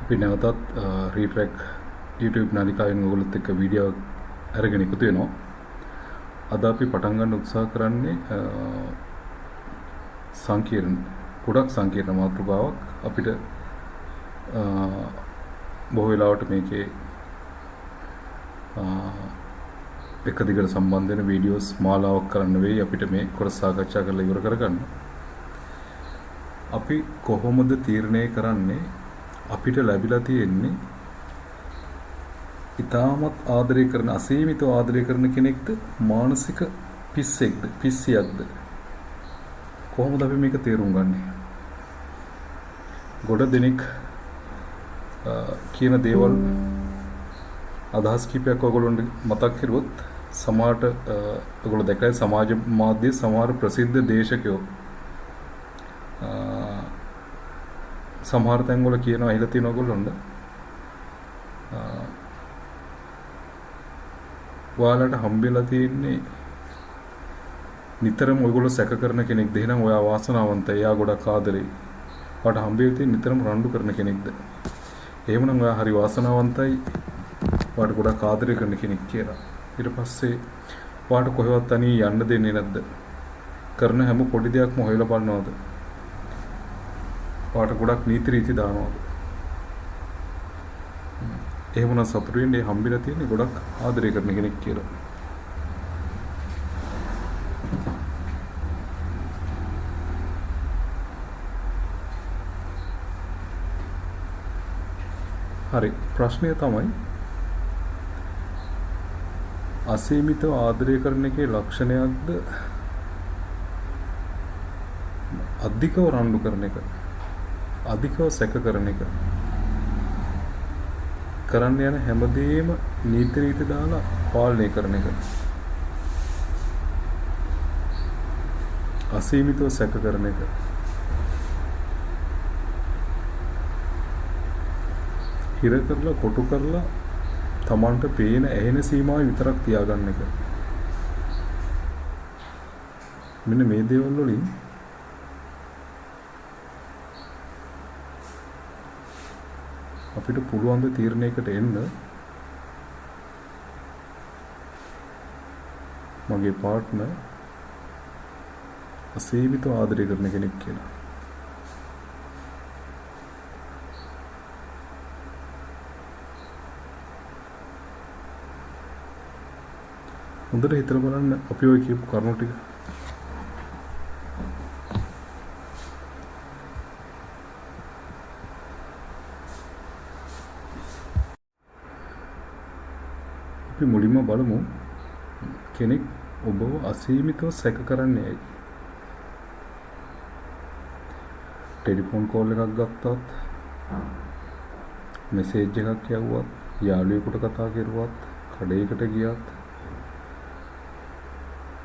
අපි නැවතත් රීට්‍රැක් YouTube නාලිකාවෙන් ඔයගොල්ලොත් එක්ක වීඩියෝ අරගෙන එකතු වෙනවා. අද අපි පටන් ගන්න උත්සාහ කරන්නේ ගොඩක් සංකීර්ණ මාතෘකාවක්. අපිට බොහෝ වෙලාවට මේකේ එක දිගට සම්බන්ධ වෙන වීඩියෝස් මාලාවක් කරන්න වෙයි අපිට මේ කොටස සාකච්ඡා කරලා ඉවර කරගන්න. අපි කොහොමද තීරණය කරන්නේ අපිට ලැබිලා තියෙන්නේ ඉතාමත් ආදරය කරන අසීමිතව ආදරය කරන කෙනෙක්ද මානසික පිස්සෙක්ද පිස්සියක්ද? කොහොමද අපි මේක තේරුම් ගන්නේ? ගොඩ දෙනෙක් කියන දේවල් අදහස් කීපයක් ඔයගොල්ලන්ට මතක් කරුවොත් සමහරට ඔයගොල්ලෝ දැක්කයි සමාජ මාධ්‍යයේ සමහර ප්‍රසිද්ධ දේශකයෝ සමහර තැන්වල කියනවා ඇහිලා තියෙන ඔයගොල්ලොන්ට ඔයාලට හම්බෙලා තියෙන්නේ නිතරම ඔයගොල්ලෝ සැක කරන කෙනෙක්ද? එහෙනම් ඔයා වාසනාවන්තයි, එයා ගොඩක් ආදරෙයි. ඔයාට හම්බෙලා තියෙන නිතරම රණ්ඩු කරන කෙනෙක්ද? එහෙමනම් ඔයා හරි වාසනාවන්තයි, ඔයාට ගොඩක් ආදරය කරන කෙනෙක් කියලා. ඊට පස්සේ ඔයාට කොහෙවත් තනිය යන්න දෙන්නේ නැද්ද? කරන හැම පොඩි දෙයක්ම හොයලා බලනවද? ඔයාට ගොඩක් නීති රීති දානවද? එහෙමනම් සතුටු වෙන්නේ හම්බෙලා තියෙන්නේ ගොඩක් ආදරය කරන කෙනෙක් කියලා. හරි, ප්‍රශ්නය තමයි අසීමිතව ආදරය කරන එකේ ලක්ෂණයක්ද අධිකව රණ්ඩු කරන එක, අධිකව සැක කරන එක, කරන්න යන හැමදේම නීති රීති දාලා පාලනය කරන එක, අසීමිතව සැක කරන එක, හිර කරලා කොටු කරලා තමන්ට පේන ඇහෙන සීමාව විතරක් තියාගන්න එක. මෙන්න මේ දේවල් වලින් අපිට පුළුවන් ද තීරණයකට එන්න මගේ පාර්ට්නර් අසීමිතව ආදරය කරන කෙනෙක් කියලා. හොඳට හිතලා බලන්න අපි ඔය කියපු කරුණු ටික. අපි මුලින්ම බලමු කෙනෙක් ඔබව අසීමිතව සැක කරන්නේ ඇයි? ටෙලිෆෝන් කෝල් එකක් ගත්තත්, මෙසේජ් එකක් යවුවත්, යාළුවෙකුට කතා කරුවත්, කඩේකට ගියත්,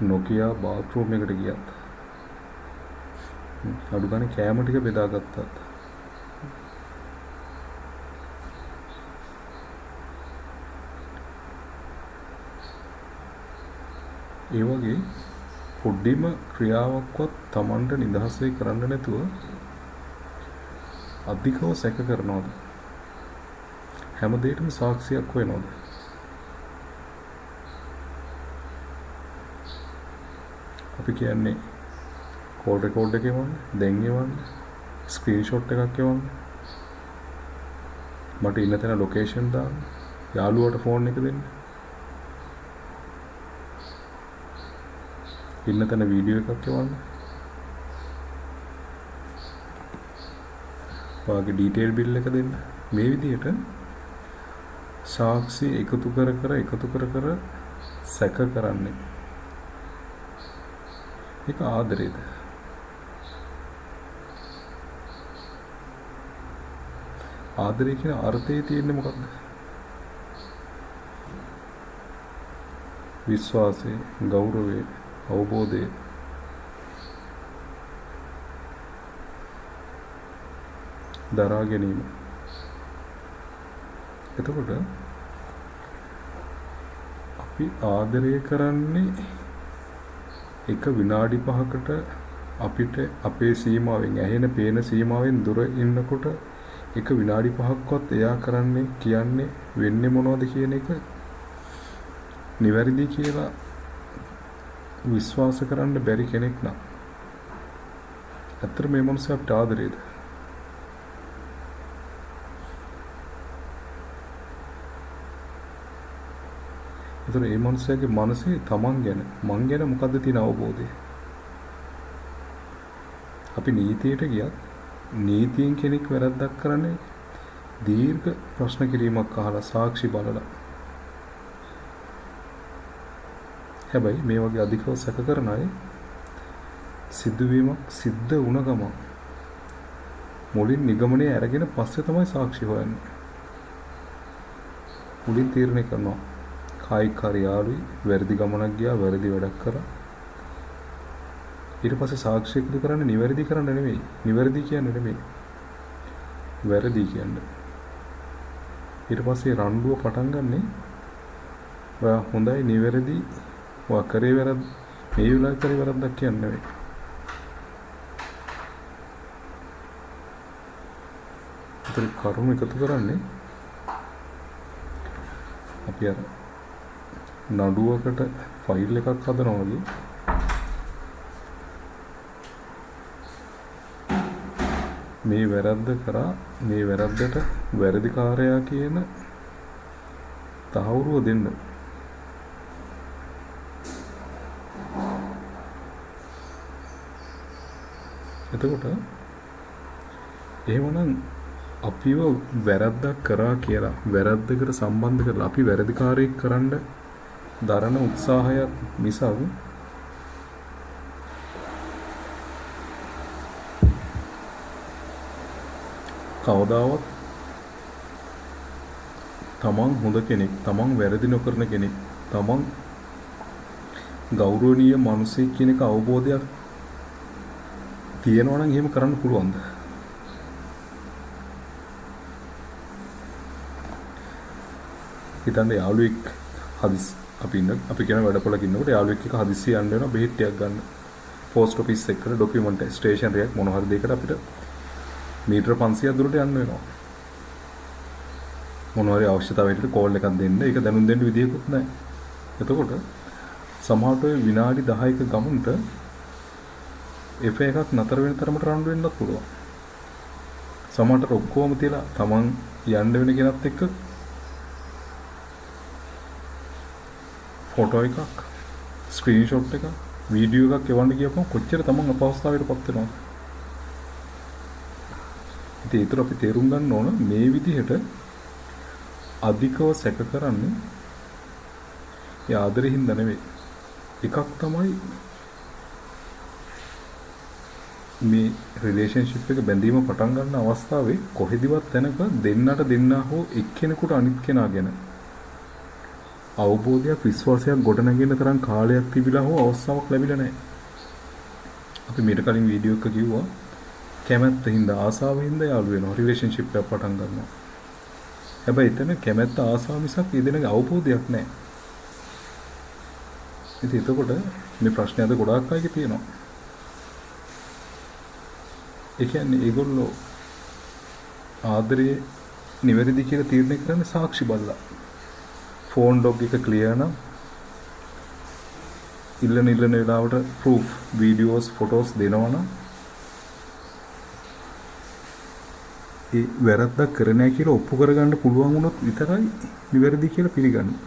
Nokia bathroom එකට ගියත්, අඩු ගානේ කෑම ටික බෙදාගත්තත්, ඒ වගේ පොඩ්ඩිම ක්‍රියාවක්වත් Tamanට නිදහසේ කරන්න නැතුව අධිකව සැක කරනවද? හැම දෙයකටම සාක්ෂියක් වෙනවද? අපි කියන්නේ කෝල් රෙකෝඩ් එකේ වань දැන් එවන්න, ස්ක්‍රීන්ෂොට් එකක් එවන්න, මට ඉන්න තැන ලොකේෂන් දාන්න, යාළුවාට ෆෝන් එක දෙන්න, ඉන්න තැන වීඩියෝ එකක් එවන්න, ඔයාගේ ඩීටේල් බිල් එක දෙන්න. මේ විදිහට සාක්ෂි එකතු කර සැක කරන්නේ. ඒක ආදරේද? ආදරය කියන අර්ථයේ තියෙන්නේ මොකක්ද? විශ්වාසය, ගෞරවය, අවබෝධය, දරා ගැනීම. එතකොට අපි ආදරය කරන්නේ එක විනාඩි 5කට අපිට අපේ සීමාවෙන් ඇහෙන පේන සීමාවෙන් දුර ඉන්නකොට එක විනාඩි 5ක්වත් එයා කරන්නේ කියන්නේ වෙන්නේ මොනවද කියන එක නිවැරදි කියලා විශ්වාස කරන්න බැරි කෙනෙක් නම් ඇත්තට මේ මනුස්සයා අපිට ආදරේද? ඒතර මේ මනුස්සයාගේ මනසේ තමන් ගැන මං ගැන මොකද්ද තියෙන අවබෝධය? අපි නීතියට ගියත් නීතියෙන් කෙනෙක් වැරද්දක් කරන්නේ දීර්ඝ ප්‍රශ්න කිරීමක් අහලා සාක්ෂි බලලා. හැබැයි මේ වගේ අධිකව සැක කරන අය සිදුවීමක් සිද්ධ වුණ ගමන් මුලින් නිගමනය අරගෙන පස්සේ තමයි සාක්ෂි හොයන්නේ. මුලින් තීරණය කරනවා කායික කාර්යාලුයි වැරදි ගමනක් ගියා වැරදි වැඩක් කරා. ඊට පස්සේ සාක්ෂි එකතු කරන්නේ නිවැරදි කරන්න නෙමෙයි. නිවැරදි කියන්නේ නෙමෙයි. වැරදි කියන්නේ. ඊට පස්සේ රණ්ඩුව පටන් ගන්නේ ඔයා හොඳයි නිවැරදි ඔයා කරේ වැරද්ද මේ වෙලාවේ කරේ වැරද්දක් කියන්නේ නෙමෙයි. ඒතර කරුණු එකතු කරන්නේ අපි අර නඩුවකට ෆයිල් එකක් හදනවා වගේ මේ වැරද්ද කරා මේ වැරද්දට වැරදිකාරයා කියන තහවුරුව දෙන්න. එතකොට එහෙමනම් අපිව වැරද්දක් කරා කියලා වැරද්දකට සම්බන්ධ කරලා අපි වැරදිකාරයෙක් කරන්න දරන උත්සාහය මිසක් කවදාවත් තමන් හොඳ කෙනෙක් තමන් වැරදි නොකරන කෙනෙක් තමන් ගෞරවනීය මිනිසෙක් කියන එක අවබෝධයක් තියෙනවා නම් එහෙම කරන්න පුළුවන්ද? හිතන්න යාළුවෙක් අපි කියන වැඩපොළක ඉන්නකොට යාළුවෙක් එක හදිස්සිය යන්න වෙනවා බෙහෙත් ටිකක් ගන්න. පෝස්ට් ඔෆිස් එකකට ඩොකියුමන්ට් ස්ටේෂනරියක් මොන හරි දෙයකට අපිට මීටර 500ක් දුරට යන්න වෙනවා. මොන හරි අවශ්‍යතාවයකට කෝල් එකක් දෙන්න. ඒක දැනුම් දෙන්න විදියකුත් නැහැ. එතකොට සමහරට විනාඩි 10ක ගමනට එකක් නතර වෙන තරමට රණ්ඩු වෙන්නත් පුළුවන්. සමහරට ඔක්කොම තියලා තමන් යන්න වෙන කෙනත් එක්ක ෆොටෝ එකක්, ස්ක්‍රීන්ෂොට් එකක්, වීඩියෝ එකක් එවන්න ගියපම කොච්චර තමන් අපහසුතාවයටපත් වෙනවද? ඉතින් ඒතර අපි තේරුම් ගන්න ඕන මේ විදිහට අධිකව සැක කරන්නේ ඒ ආදරේ හින්දා නෙවෙයි. එකක් තමයි මේ රිලේෂන්ෂිප් එක බැඳීම පටන් ගන්න අවස්ථාවේ කොහෙදිවත් තැනක දෙන්නට දෙන්නා හෝ එක්කෙනෙකුට අනිත් කෙනා ගැන අවබෝධයක් විශ්වාසයක් ගොඩනගෙන තරම් කාලයක් තිබිලා හෝ අවස්ථාවක් ලැබිලා නැහැ. අපි මීට කලින් වීඩියෝ එකක කිව්වා කැමැත්ත හින්දා ආසාව හින්දා යාළු වෙනවා රිලේෂන්ෂිප් එකක් පටන් ගන්නවා. හැබැයි එතන කැමැත්ත ආසාව මිසක් ඊදෙනගේ අවබෝධයක් නැහැ. ඉතින් එතකොට මේ ප්‍රශ්නේ අද ගොඩාක් අයගේ තියෙනවා. ඒ කියන්නේ ඒගොල්ලෝ ආදරේ නිවැරදි කියලා තීරණය කරන්නේ සාක්ෂි බලලා. ෆෝන් ලොග් එක ක්ලියර් නම් ඉල්ලන වෙලාවට ප්‍රූෆ් වීඩියෝස් ෆොටෝස් දෙනවනම් ඒ වැරද්දක් කරන්නේ නැහැ කියලා ඔප්පු කරගන්න පුළුවන් වුණොත් විතරයි නිවැරදි කියලා පිළිගන්නේ.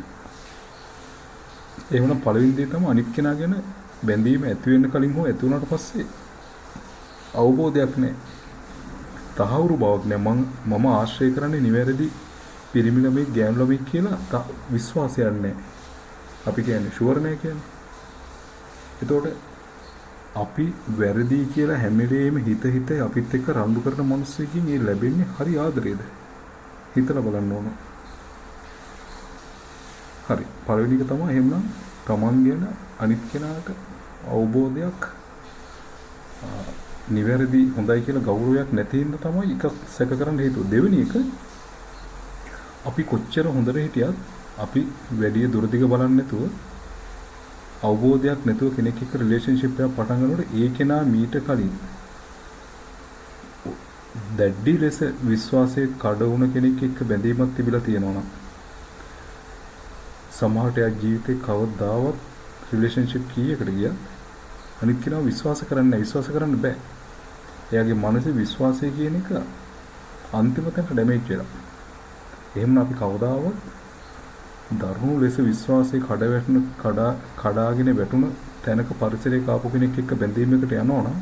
එහෙනම් පළවෙනි දේ තමයි අනිත් කෙනා ගැන බැඳීම ඇති වෙන්න කලින් හෝ ඇති වුණාට පස්සේ අවබෝධයක් නැහැ. තහවුරු බවක් නැහැ. මම ආශ්‍රය කරන්නේ නිවැරදි පිරිමි ළමෙක් ගෑනු ළමෙක් කියලා විශ්වාසයක් නැහැ. අපි කියන්නේ ෂුවර් නැහැ කියන්නේ. එතකොට අපි වැරදි කියලා හැම වෙලේම හිත අපිත් එක්ක රණ්ඩු කරන මිනිස්සුකින් මේ ලැබෙන්නේ හරි ආදරේද? හිතලා බලන්න ඕන. හරි. පළවෙනි එක තමයි එහෙමනම් තමන් ගැන අනිත් කෙනාට අවබෝධයක් නිවැරදි හොඳයි කියලා ගෞරවයක් නැති හින්දා තමයි එක සැක කරන්න හේතුව. දෙවෙනි එක අපි කොච්චර හොඳට හිටියත් අපි වැඩි දුරදිග බලන්නේ නැතුව අවබෝධයක් නැතුව කෙනෙක් එක්ක රිලේෂන්ෂිප් එකක් පටන් ගන්නකොට ඒ කෙනා මීට කලින් දැඩි ලෙස විශ්වාසයේ කඩ වුණ කෙනෙක් එක්ක බැඳීමක් තිබිලා තියෙනවා නම් සමහරට යා ජීවිතේ කවදාවත් රිලේෂන්ෂිප් කීයකට ගියත් අනිත් කෙනා විශ්වාස කරන්න බෑ. එයාගේ මනසේ විශ්වාසය කියන එක අන්තිම තැනට ඩැමේජ් වෙලා. එහෙනම් අපි කවදාවත් දරුණු ලෙස විශ්වාසයේ කඩාගෙන වැටුණ තැනක පරිසරයක ආපු කෙනෙක් එක්ක බැඳීමකට යනවා නම්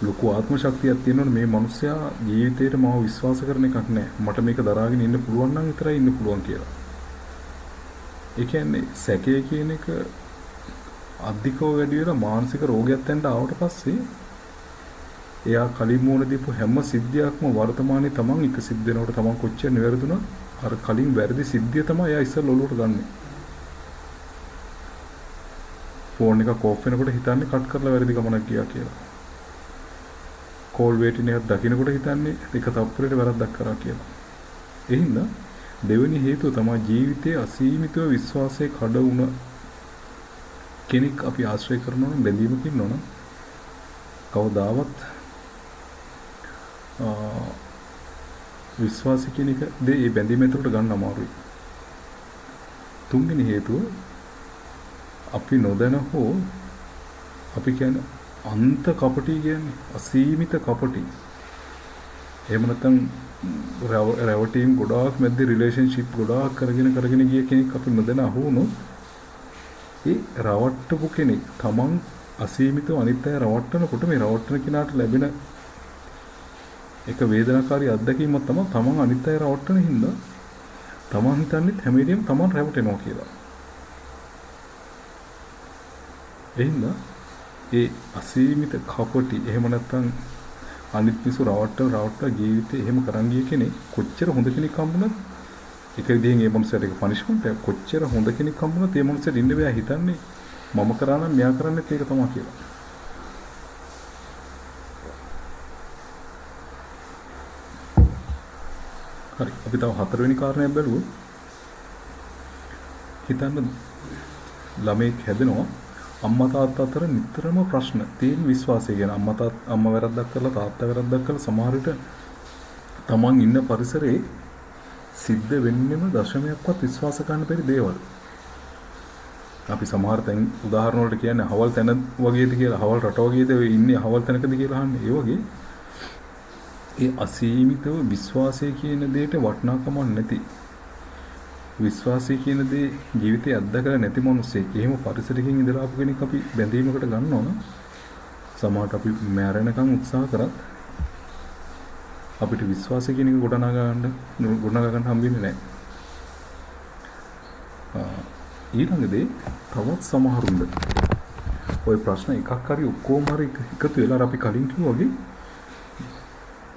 ලොකු ආත්ම ශක්තියක් තියෙනවනේ මේ මිනිස්සයා ජීවිතේට මාව විශ්වාස කරන එකක් නෑ. මට මේක දරාගෙන ඉන්න පුළුවන් නම් විතරයි ඉන්න පුළුවන් කියලා. ඒ කියන්නේ සැකය කියන එක අධිකව වැඩි වෙලා මානසික රෝගයක් තැනට ආවට පස්සේ එයා කලින් මොන දීපු හැම සිද්ධියක්ම වර්තමානයේ තමන් එක සිද්ධ වෙනකොට තමන් කොච්චර නිවැරදුණා අර කලින් වැරදි සිද්ධිය තමයි එයා ඉස්සෙල්ලා ඔලුවට ගන්නෙ. ෆෝන් එක කෝප් වෙනකොට හිතන්නේ කට් කරලා වැරදි ගමනක් ගියා කියලා. කෝල් වේටින් එකක් දකින්නකොට හිතන්නේ එක තප්පරයකට වැරද්දක් කරා කියලා. ඒ හින්දා දෙවෙනි හේතුව තමයි ජීවිතයේ අසීමිතව විශ්වාසයේ කඩ වුණ කෙනෙක් අපි ආශ්‍රය කරනවා නම් බැඳීමක ඉන්නවා නම් කවදාවත් විශ්වාසය කියන එක ඒ බැඳීම ඇතුළට ගන්න අමාරුයි. තුන්වෙනි හේතුව අපි නොදැන හෝ අපි කියන්නේ අන්ත කපටි කියන්නේ අසීමිත කපටි. එහෙම නැත්නම් රැවටීම් ගොඩාක් මැද්ද රිලේෂන්ෂිප් ගොඩාක් කරගෙන ගිය කෙනෙක් අපි නොදැන අහුනොත් ඒ රවට්ටපු කෙනෙක් තමන් අසීමිතව අනිත් අය රවට්ටනකොට මේ රවට්ටන කෙනාට ලැබෙන එක වේදනාකාරී අත්දැකීමක් තමයි තමන් අනිත් අය රවට්ටන හින්දා තමන් හිතන්නේ හැම වෙලෙම තමන් රැවටෙනවා කියලා. එහෙනම් ඒ අසීමිත කපටි එහෙම නැත්නම් අනිත් මිනිස්සු රවට්ට ජීවිතේ එහෙම කරන් ගිය කෙනෙක් කොච්චර හොඳ කෙනෙක් හම්බුණත් එක විදිහෙන් ඒ මනුස්සයාට ඒක පනිෂ්මන්ට් එක කොච්චර හොඳ කෙනෙක් හම්බුණත් ඒ මනුස්සයාට ඉන්න බෑ හිතන්නේ මම කරා නම් මෙයා කරන්නේත් ඒක තමයි කියලා. හරි අපි තව හතරවෙනි කාරණයක් බැලුවොත් හිතන්න ළමෙක් හැදෙනවා අම්මා තාත්තා අතර නිතරම ප්‍රශ්න තියෙන විශ්වාසය ගැන අම්මා වැරද්දක් කරලා තාත්තා වැරද්දක් කරලා සමහර විට තමන් ඉන්න පරිසරයේ සිද්ධ වෙන්නෙම දශමයක්වත් විශ්වාස කරන්න බැරි දේවල්. අපි සමහර තැන් උදාහරණ වලට කියන්නේ හවල් තැන වගේද කියලා හවල් රට වගේද ඉන්නේ හවල් තැනකද කියලා අහන්නේ. ඒ වගේ ඒ අසීමිතව විශ්වාසය කියන දෙයට වටිනාකමක් නැති විශ්වාසය කියන දේ ජීවිතේ අත්දකලා නැති මිනිස්සෙක්. එහෙම පරිසරයකින් ඉඳලා ආපු කෙනෙක් අපි බැඳීමකට ගන්නවා නම් සමහරට අපි මැරෙනකන් උත්සාහ කරත් අපිට විශ්වාසය කියන එක ගොඩනගා ගන්න හම්බෙන්නේ නැහැ. ඊළඟදී තවත් සමහරුන්ද ওই ප්‍රශ්න එකක් හරි ඔක්කොම හරි එකතු වෙලා අපි කලින් කිව්වා වගේ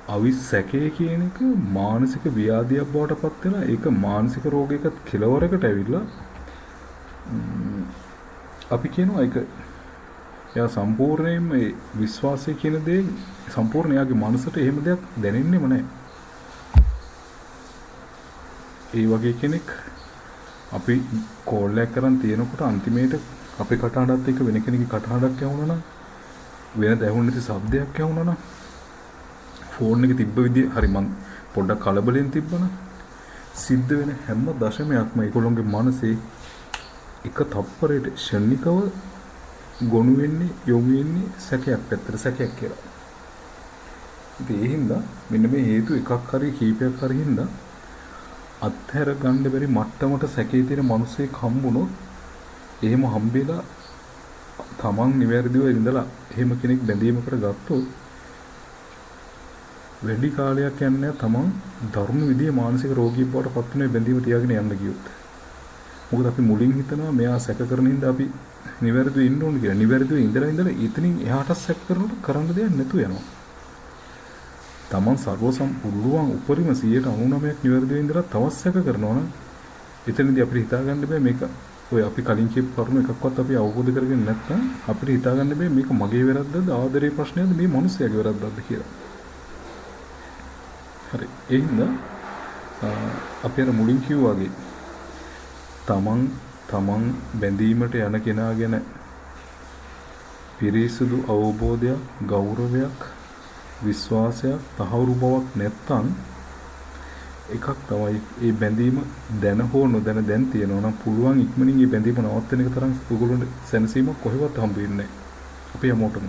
අවිස්සකේ කියන එක මානසික ව්‍යාධියක් බවට පත් වෙලා ඒක මානසික රෝගයක කෙලවරකට ඇවිල්ලා අපි කියනවා ඒක එයා සම්පූර්ණයෙන්ම ඒ විශ්වාසය කියන දේ සම්පූර්ණ එයාගේ මනසට එහෙම දෙයක් දැනෙන්නෙම නැහැ. ඒ වගේ කෙනෙක් අපි කෝල් එකක් කරන් තියෙනකොට අන්තිමේට අපේ කටහඬත් එක්ක වෙන කෙනෙක්ගේ කටහඬක් ඇහුණා නම් වෙන දැහුණ නැති શબ્දයක් ඇහුණා නම් ෆෝන් එකේ තිබ්බ විදිය හරි මං පොඩ්ඩක් කලබලෙන් තිබ්බනම් සිද්ධ වෙන හැම දශමයක්ම ඒගොල්ලොන්ගේ මනසේ එක තප්පරයකට ෂණිකව ගොනු වෙන්නේ යොමු වෙන්නේ සැකයක් පැත්තට සැකයක් කියලා. ඉතින් ඒ හින්දා මෙන්න මේ හේතු එකක් හරි කීපයක් හරි හින්දා අත්හැර ගන්න බැරි මට්ටමට සැකේ තියෙන මිනිස්සෙක් හම්බුනොත් එහෙම හම්බෙලා තමන් නිවැරදිව ඉඳලා එහෙම කෙනෙක් බැඳීමකට ගත්තොත් වැඩි කාලයක් යන්නේ තමන් ධර්ම විදියේ මානසික රෝගී බවට පත් වෙන බැඳීම තියාගෙන යන්න ගියොත්. මොකද අපි මුලින් හිතනවා මෙයා සැක කරන හින්දා අපි නිවැරදිව ඉන්න ඕනේ කියලා. නිවැරදිව ඉඳලා එතනින් එහාට සැක කරනකොට කරන්න දෙයක් නැතුව යනවා. තමන් සර්වසම්පූර්ණ උපරිම 99% නිවැරදිව ඉඳලා තවත් සැක කරනවා නම් එතනදී අපිට හිතා ගන්න බෑ මේක ඔය අපි කලින් කියපු කරුණු එකක්වත් අපි අවබෝධ කරගෙන නැත්නම් අපිට හිතා ගන්න බෑ මේක මගේ වැරද්දද ආදරේ ප්‍රශ්නයක්ද මේ මිනිස්යාගේ වැරද්දක්ද කියලා. හරි ඒ හින්දා අපි අර මුලින් කිව්වා වගේ තමන් බැඳීමට යන කෙනා ගැන පිරිසුදු අවබෝධයක් ගෞරවයක් විශ්වාසයක් තහවුරු බවක් නැත්තම් එකක් තමයි ඒ බැඳීම දැන හෝ නොදැන දැන් තියෙනවා නම් පුළුවන් ඉක්මනින් මේ බැඳීම නවත්තන එක තරම් ඔයගොල්ලන්ට සැනසීමක් කොහෙවත් හම්බ වෙන්නේ නැහැ. අපි හැමෝටම.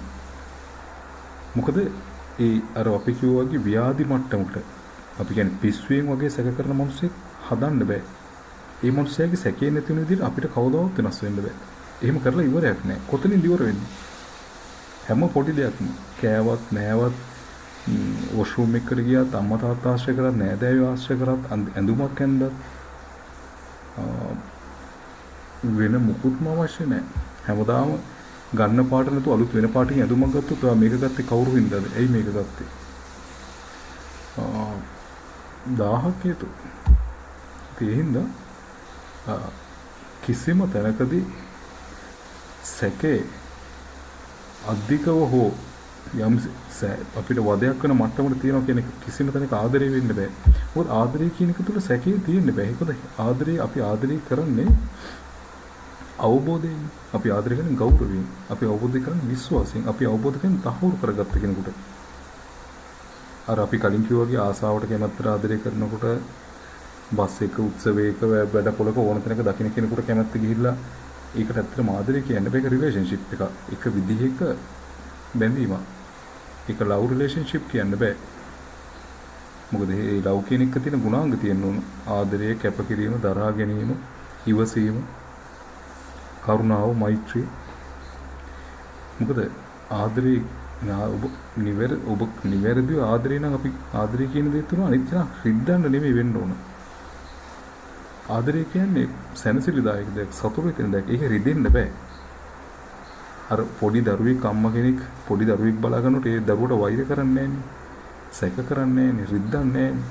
මොකද ඒ අර අපි කිව්වා වගේ ව්‍යාධි මට්ටමකට අපි කියන්නේ පිස්සුවෙන් වගේ සැක කරන මිනිස්සෙක් හදන්න බෑ. ඒ මිනිස්සයාගේ සැකේ නැති වෙන විදිහට අපිට කවදාවත් වෙනස් වෙන්න බෑ. එහෙම කරලා ඉවරයක් නෑ. කොතනින්ද ඉවර වෙන්නේ? හැම පොඩි දෙයක්ම කෑවත් නෑවත් වොෂ්රූම් එකකට ගියත් අම්මා තාත්තා ආශ්‍රය කරත් නෑදෑයෝ ආශ්‍රය කරත් ඇඳුමක් ඇඳත් වෙන මුකුත්ම අවශ්‍ය නෑ. හැමදාම ගන්න පාට නැතුව අලුත් වෙන පාටකින් ඇඳුමක් ගත්තොත් ඔයා මේක ගත්තේ කවුරු හින්දාද? ඇයි මේක ගත්තේ? 1000ක් හේතු. ඒ හින්දා කිසිම තැනකදී සැකේ අධිකව හෝ යම් අපිට වදයක් වෙන මට්ටමකට තියෙනවා කියන කිසිම තැනක ආදරේ වෙන්න බෑ. මොකද ආදරේ කියන එක තුළ සැකේ තියෙන්න බෑ. ඒකද ආදරේ අපි ආදරේ කරන්නේ අවබෝධයෙන්. අපි ආදරය කරන්නේ ගෞරවයෙන්. අපි අවබෝධ කරන්නේ විශ්වාසයෙන්. අපි අවබෝධ කරන්නේ තහවුරු කරගත්ත කෙනෙකුට. අර අපි කලින් කිව්වා වගේ ආසාවට කැමැත්තට ආදරය කරනකොට බස් එක උත්සවයක වැඩ පොලක ඕන තැනක දකින්න කෙනෙකුට කැමැත්ත ගිහිල්ලා ඒකට ඇත්තටම ආදරය කියන්නේ මේක රිලේෂන්ෂිප් එක. එක විදිහක බැඳීමක්. ඒක ලව් රිලේෂන්ෂිප් කියන්න බෑ. මොකද මේ ලව් කියන එක තියෙන ගුණාංග තියෙන්න ඕන. ආදරය, කැපකිරීම, දරා ගැනීම, ඉවසීම, කරුණාව, මෛත්‍රිය. මොකද ආදරේ ඔබ නිවැරදිව ආදරේ නම් අපි ආදරේ කියන දේ තුන අනිත් කෙනා රිද්දන්න නෙමෙයි වෙන්න ඕන. ආදරේ කියන්නේ සැනසිලිදායක දෙයක්, සතුටු වෙන දෙයක්. ඒක රිදෙන්න බෑ. අර පොඩි දරුවෙක් අම්මා කෙනෙක් පොඩි දරුවෙක් බලා ගන්නකොට ඒ දරුවට වෛර කරන්නේ නැහනේ. සැක කරන්නේ නැහනේ, රිද්දන්නේ නැහනේ.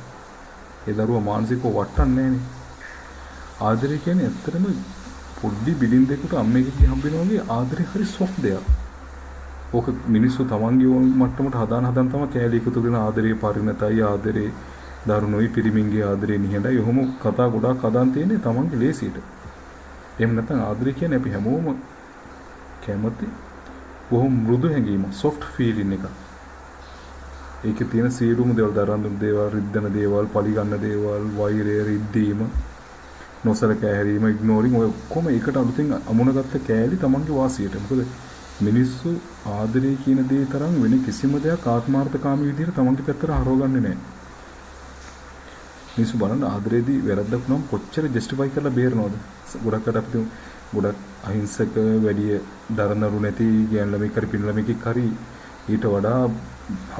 ඒ දරුවා මානසිකව වටන්නේ නැහනේ. ආදරේ කියන්නේ ඇත්තටම පොඩි බිලින්දෙකුට අම්මෙක්ගේ හම්බ වෙනවා වගේ ආදරේ හරි සොෆ්ට් දෙයක්. ඕක මිනිස්සු තමන්ගේ මට්ටමට හදාන තමයි කෑලි එකතු කරන ආදරේ පරිණතයි, ආදරේ දරුණුයි, පිරිමින්ගේ ආදරේ නිහඬයි. ඔහොම කතා ගොඩාක් හදාන් තියෙන්නේ තමන්ගේ ලේසියට. එහෙම නැත්නම් ආදරේ කියන්නේ අපි හැමෝම කැමති බොහොම මෘදු හැඟීම, සොෆ්ට් ෆීලින් එක. ඒකේ තියෙන සියලුම දේවල්, දරන දේවල්, රිද්දන දේවල්, පරිගන්න දේවල්, වෛරය, රිද්දීම, නොසලකා හැරීම, ඉග්නෝරින් ඔය ඔක්කොම එකට අලුතින් අමුණගත්ත කෑලි තමන්ගේ වාසියට. මොකද මිනිස්සු ආදරේ කියන දේ තරම් වෙන කිසිම දෙයක් ආත්මාර්ථකාමී විදිහට තමන්ගේ පැත්තට හරවගන්නේ නැහැ. මිනිස්සු බලන්න ආදරේදී වැරද්දක් වුණාම කොච්චර ජස්ටිෆයි කරලා බේරනවද? ගොඩක් අය අපිට ගොඩක් අහිංසක වැඩි දරනරු නැති ගෑන් ළමයි කරි පින් ළමයි කරි ඊට වඩා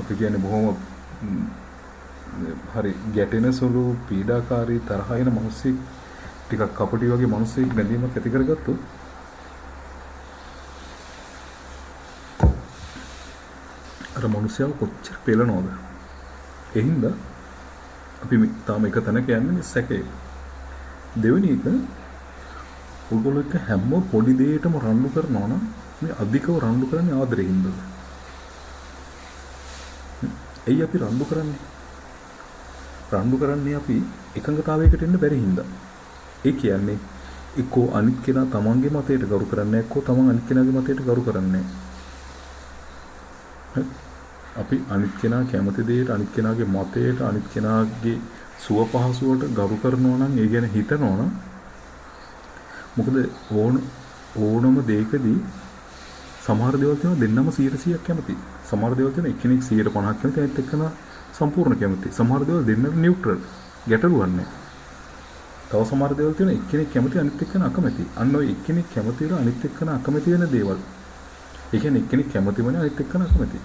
අපි කියන්නේ බොහොම හරි ගැටෙන සුළු පීඩාකාරී තරහ එන මිනිස්සෙක් ටිකක් කපටි වගේ මිනිස්සෙක් බැඳීමක් ඇති කරගත්තොත් අර මිනිස්සයව කොච්චර පෙළනවද? ඒ හින්දා අපි තාම එක තැනක යන්නේ සැකේ. දෙවෙනි එක ඔයගොල්ලෝ එක හැම පොඩි දෙයකටම රණ්ඩු කරනවා නම් මේ අධිකව රණ්ඩු කරන්නේ ආදරෙින්ද? එයි අපි රණ්ඩු කරන්නේ. රණ්ඩු කරන්නේ අපි එකඟතාවයකට එන්න බැරි හින්දා. ඒ කියන්නේ එක්කෝ අනිත් කෙනා තමන්ගේ මතයට ගරු කරන්නේ නැහැ, එක්කෝ තමන් අනිත් කෙනාගේ මතයට ගරු කරන්නේ නැහැ. අපි අනිත් කෙනා කැමති දෙයට, අනිත් කෙනාගේ මතයට, අනිත් කෙනාගේ සුව පහසුවට ගරු කරනවා නම්, ඒ ගැන හිතනවා නම්, මොකද ඕනම දෙයකදී සමහර දේවල් තියෙනවා දෙන්නම 100%ක් කැමති. සමහර දේවල් තියෙනවා එක්කෙනෙක් 150ක් කැමති, අනිත් එක්කෙනා සම්පූර්ණ කැමති. සමහර දේවල් දෙන්නම නියුට්‍රල්, ගැටලුවක් නැහැ. තව සමහර දේවල් තියෙනවා එක්කෙනෙක් කැමති, අනිත් එක්කෙනා අකමැති. අන්න ඔය එක්කෙනෙක් කැමති වෙලා අනිත් එක්කෙනා අකමැති වෙන දේවල්. ඒ කියන්නේ එක්කෙනෙක් කැමතිමනේ අනිත් එක්කෙනා අකමැති.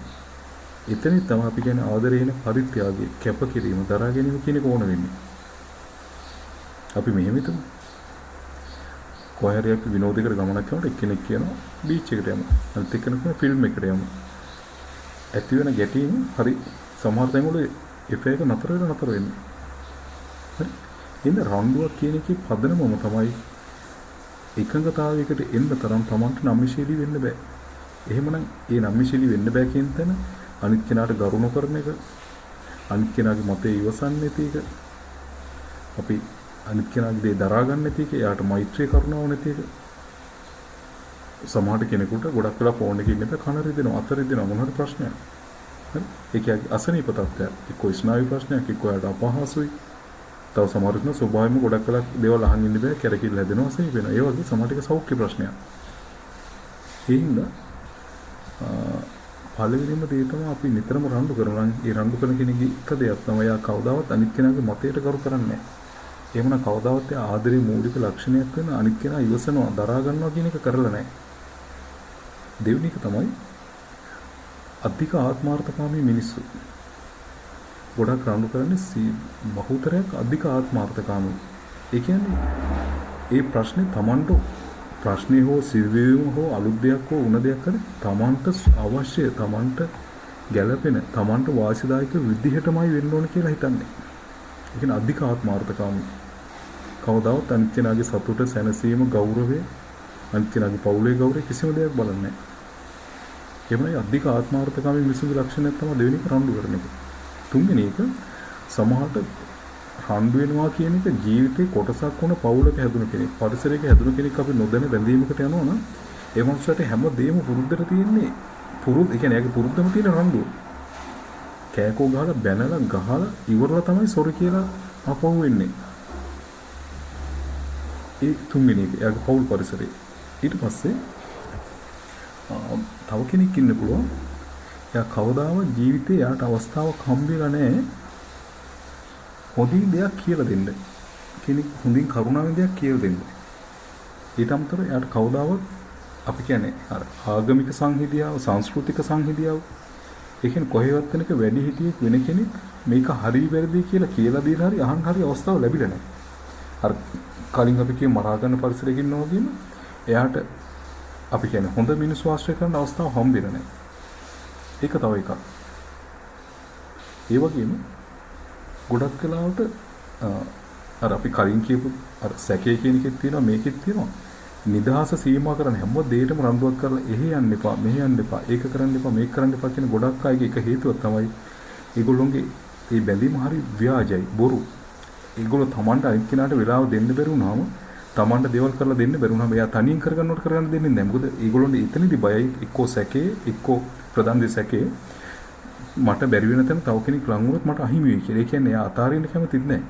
එතනින් තමයි අපි කියන්නේ ආදරේන පරිත්‍යාගය, කැපකිරීම, දරා ගැනීම කියන එක ඕන වෙන්නේ. අපි මෙහෙම හිතමු. කොහේ හරි අපි විනෝදයකට ගමනක් යනකොට එක්කෙනෙක් කියනවා බීච් එකට යමු. අනිත් එක්කෙනෙක් කියනවා ෆිල්ම් එකට යමු. ඇති වෙන ගැටීම හරි සමහර තැන්වල එෆෙක්ට් එක නතර වෙන්නේ. හරි. ඉතින් රණ්ඩුවක් කියන එකේ පදනමම තමයි එකඟතාවයකට එන්න තරම් Tamanට නම්‍යශීලී වෙන්න බෑ. එහෙමනම් ඒ නම්‍යශීලී වෙන්න බෑ කියන තැන අනිත් කෙනාට ගරු නොකරන එක, අනිත් කෙනාගේ මතය ඉවසන්නේ නැති එක, අපි අනිත් කෙනාගේ දේ දරා ගන්න නැති එක, එයාට මෛත්‍රී කරුණාව නැති එක. සමහර කෙනෙකුට ගොඩක් වෙලා ෆෝන් එකේ ඉන්න බෑ, කන රිදෙනවා, අත රිදෙනවා, මොන හරි ප්‍රශ්නයක්. හරි. ඒක අසනීප තත්ත්වයක්. එක්ක ස්නායු ප්‍රශ්නයක්, එක්ක යාට අපහසුයි. තව සමහර විට ස්වභාවයෙන්ම ගොඩක් වෙලා දේවල් අහන් ඉන්න බෑ, කැරකිල්ල හැදෙනවා, අසනීප වෙනවා. ඒ වගේ සමහර ටික සෞඛ්‍ය ප්‍රශ්නයක්. ඒ හින්දා පළවෙනිම දේ තමයි අපි නිතරම රණ්ඩු කරනවා. ඒ රණ්ඩු කරන කෙනෙක්ගේ එක දෙයක් තමයි යා කවදාවත් අනිත් කෙනාගේ මතයට කරු කරන්නේ නැහැ. එහෙමනම් කවදාවත් ආදරේ මූලික ලක්ෂණයක් වෙන අනිත් කෙනා ඉවසනවා, දරා ගන්නවා කියන එක කරලා නැහැ. දෙවෙනි එක තමයි අධික ආත්මාර්ථකාමී මිනිස්සු. ගොඩක් රණ්ඩු කරන්නේ බහුතරයක් අධික ආත්මාර්ථකාමී. ඒ කියන්නේ ඒ ප්‍රශ්නේ Tamanට ප්‍රශ්නේ හෝ සිදුවීම හෝ අලුත් දෙයක් හෝ උන දෙයක් හරි Tamanට අවශ්‍ය, Tamanට ගැළපෙන, Tamanට වාසිදායක විදිහටමයි වෙන්න ඕන කියලා හිතන්නේ. ඒ කියන්නේ අධික ආත්මාර්ථකාමී. කවදාවත් අනිත් කෙනාගේ සතුට, සැනසීම, ගෞරවය, අනිත් කෙනාගේ පවුලේ ගෞරවය කිසිම දෙයක් බලන්නේ නැහැ. එමණයි අධික ආත්මාර්ථකාමී මිනිසුන්ගේ ලක්ෂණයක් තමයි දෙවෙනි එක රණ්ඩු කරන එක. තුන්වෙනි එක සමහරට රණ්ඩු වෙනවා කියන එක ජීවිතේ කොටසක් වුණ පවුලක හැදුණු කෙනෙක්, පරිසරයක හැදුණු කෙනෙක් අපි නොදැන බැඳීමකට යනවා නම් ඒ මනුස්සයාට හැමදේම පුරුද්දට තියෙන්නේ ඒ කියන්නේ එයාගේ පුරුද්දම තියෙන රණ්ඩුව. කෑකෝ ගහලා බැනලා ගහලා ඉවරලා තමයි සොරි කියලා අපහු වෙන්නේ. ඒ තුන්වෙනි එක එයාගේ පවුල් පරිසරේ. ඊට පස්සේ තව කෙනෙක් ඉන්න පුළුවන්. එයා කවදාවත් ජීවිතේ යාට අවස්ථාවක් හම්බෙලා නැහැ. හොඳින් දෙයක් කියලා දෙන්න. කෙනෙක් හොඳින් කරුණාවෙන් දෙයක් කියලා දෙන්න. ඊට අමතරව යාට කවදාවත් අපි කියන්නේ අර ආගමික සංහිඳියාව, සංස්කෘතික සංහිඳියාව, ඒ කියන්නේ කොහෙවත් වෙනක වැඩි හිටියෙක් වෙන කෙනෙක් මේක හරි වැරදි කියලා දීලා හරි අහන්න හරි අවස්ථාව ලැබිලා නැහැ. අර කලින් අපි කිය මරා ගන්න පරිසරයක ඉන්නවා කියන එයාට අපි කියන්නේ හොඳ මිනිස්සු ආශ්‍රය කරන අවස්ථාව හම්බෙන්නේ නැහැ. ඒක තව එකක්. ඒ වගේම ගොඩක් වෙලාවට අර අපි කලින් කියපු අර සැකේ කියන එකෙත් තියෙනවා, මේකෙත් තියෙනවා. නිදහස සීමා කරන හැම දෙයකටම රණ්ඩුවක් කරලා එහෙ යන්න එපා, මෙහෙ යන්න එපා, ඒක කරන්න එපා, මේක කරන්න එපා කියන ගොඩක් අයගේ එක හේතුවක් තමයි ඒගොල්ලොන්ගේ මේ බැඳීම හරි ව්‍යාජයි, බොරු. ඒගොල්ලෝ Tamanට අනිත් කෙනාට වෙලාව දෙන්න බැරි වුණාම, Tamanට දේවල් කරලා දෙන්න බැරි වුණාම එයා තනියෙන් කරගන්නවට කරගන්න දෙන්නේ නැහැ. මොකද ඒගොල්ලොන්ට එතනදී බයයි, එක්කෝ සැකේ, එක්කෝ ප්‍රධාන දේ සැකේ. මට බැරි වෙන තැන තව කෙනෙක් ලඟ වුණොත් මට අහිමි වෙයි කියලා. ඒ කියන්නේ එයා අතාරින්න කැමතිත් නැහැ.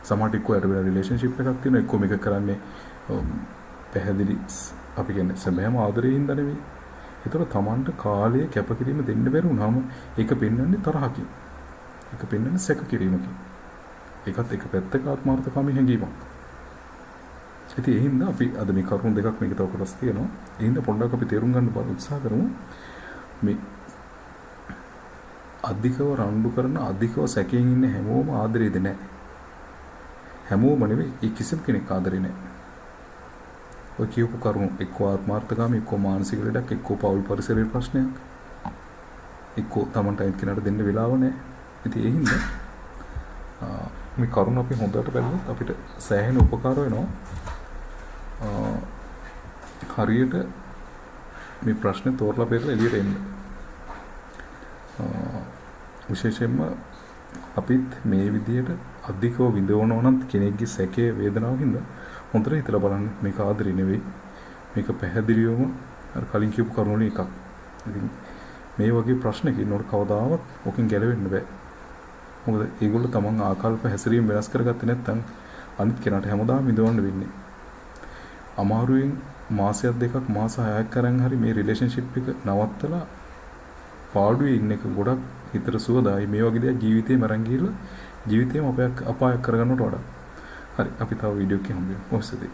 සමහරට එක්කෝ යට වෙලා රිලේෂන්ෂිප් එකක් තියෙනවා, එක්කෝ මේක කරන්නේ පැහැදිලි අපි කියන්නේ සැබෑම ආදරයෙන් හින්දා නෙවෙයි. ඒතර Tamanට කාලය කැපකිරීම දෙන්න බැරි වුණාම ඒක පෙන්වන්නේ තරහකින්. ඒක පෙන්වන්නේ සැක කිරීමකින්. ඒකත් එක පැත්තක ආත්මාර්ථකාමී හැඟීමක්. ඉතින් ඒ හින්දා අපි අද මේ කරුණු දෙකක් මේක තව කොටස් තියෙනවා. ඒ හින්දා පොඩ්ඩක් අපි තේරුම් ගන්න උත්සාහ කරමු. මේ අධිකව රණ්ඩු කරන, අධිකව සැකයෙන් ඉන්න හැමෝම ආදරේද නැහැ. හැමෝම නෙවෙයි, ඒ කිසිම කෙනෙක් ආදරේ නැහැ. ඔය කියපු කරුණු එක්ක ආත්මාර්ථකාමී, එක්ක මානසික ලෙඩක්, එක්ක පෞල් පරිසරයේ ප්‍රශ්නයක්, එක්ක Tamanට අයින් කෙනාට දෙන්න වෙලාව නැහැ. ඉතින් ඒ හින්දා මේ කරුණ අපි හොඳට බලුවොත් අපිට සෑහෙන උපකාර වෙනවා. හරියට මේ ප්‍රශ්නේ තෝරලා බෙරලා එළියට එන්න. විශේෂයෙන්ම අපිත් මේ විදියට අධිකව විඳවනවා නම් කෙනෙක්ගේ සැකේ වේදනාව හින්දා හොඳට හිතලා බලන්න මේක ආදරේ නෙවෙයි. මේක පැහැදිලිවම අර කලින් කියපු කරුණු වලින් එකක්. ඉතින් මේ වගේ ප්‍රශ්නකින් නෝඩ කවදාවත් ඔකින් ගැලවෙන්න බෑ. මොකද ඒගොල්ලෝ තමන් ආකල්ප හැසිරීම වෙනස් කරගත්තේ නැත්නම් අනිත් කෙනාට හැමදාම විඳවන්න වෙන්නේ. අමාරුවෙන් මාසයක් දෙකක් මාස 6ක් කරන් හරි මේ රිලේෂන්ෂිප් එක නවත්තලා පාඩුවේ ඉන්න එක ගොඩක් හිතට සුවදායි. මේ වගේ දේවල් ජීවිතේම අරන් ගිහලා ජීවිතේම අපායක් කරගන්නට වඩා. හරි අපි තව වීඩියෝ එකකින් හම්බෙමු. ඔස්සදී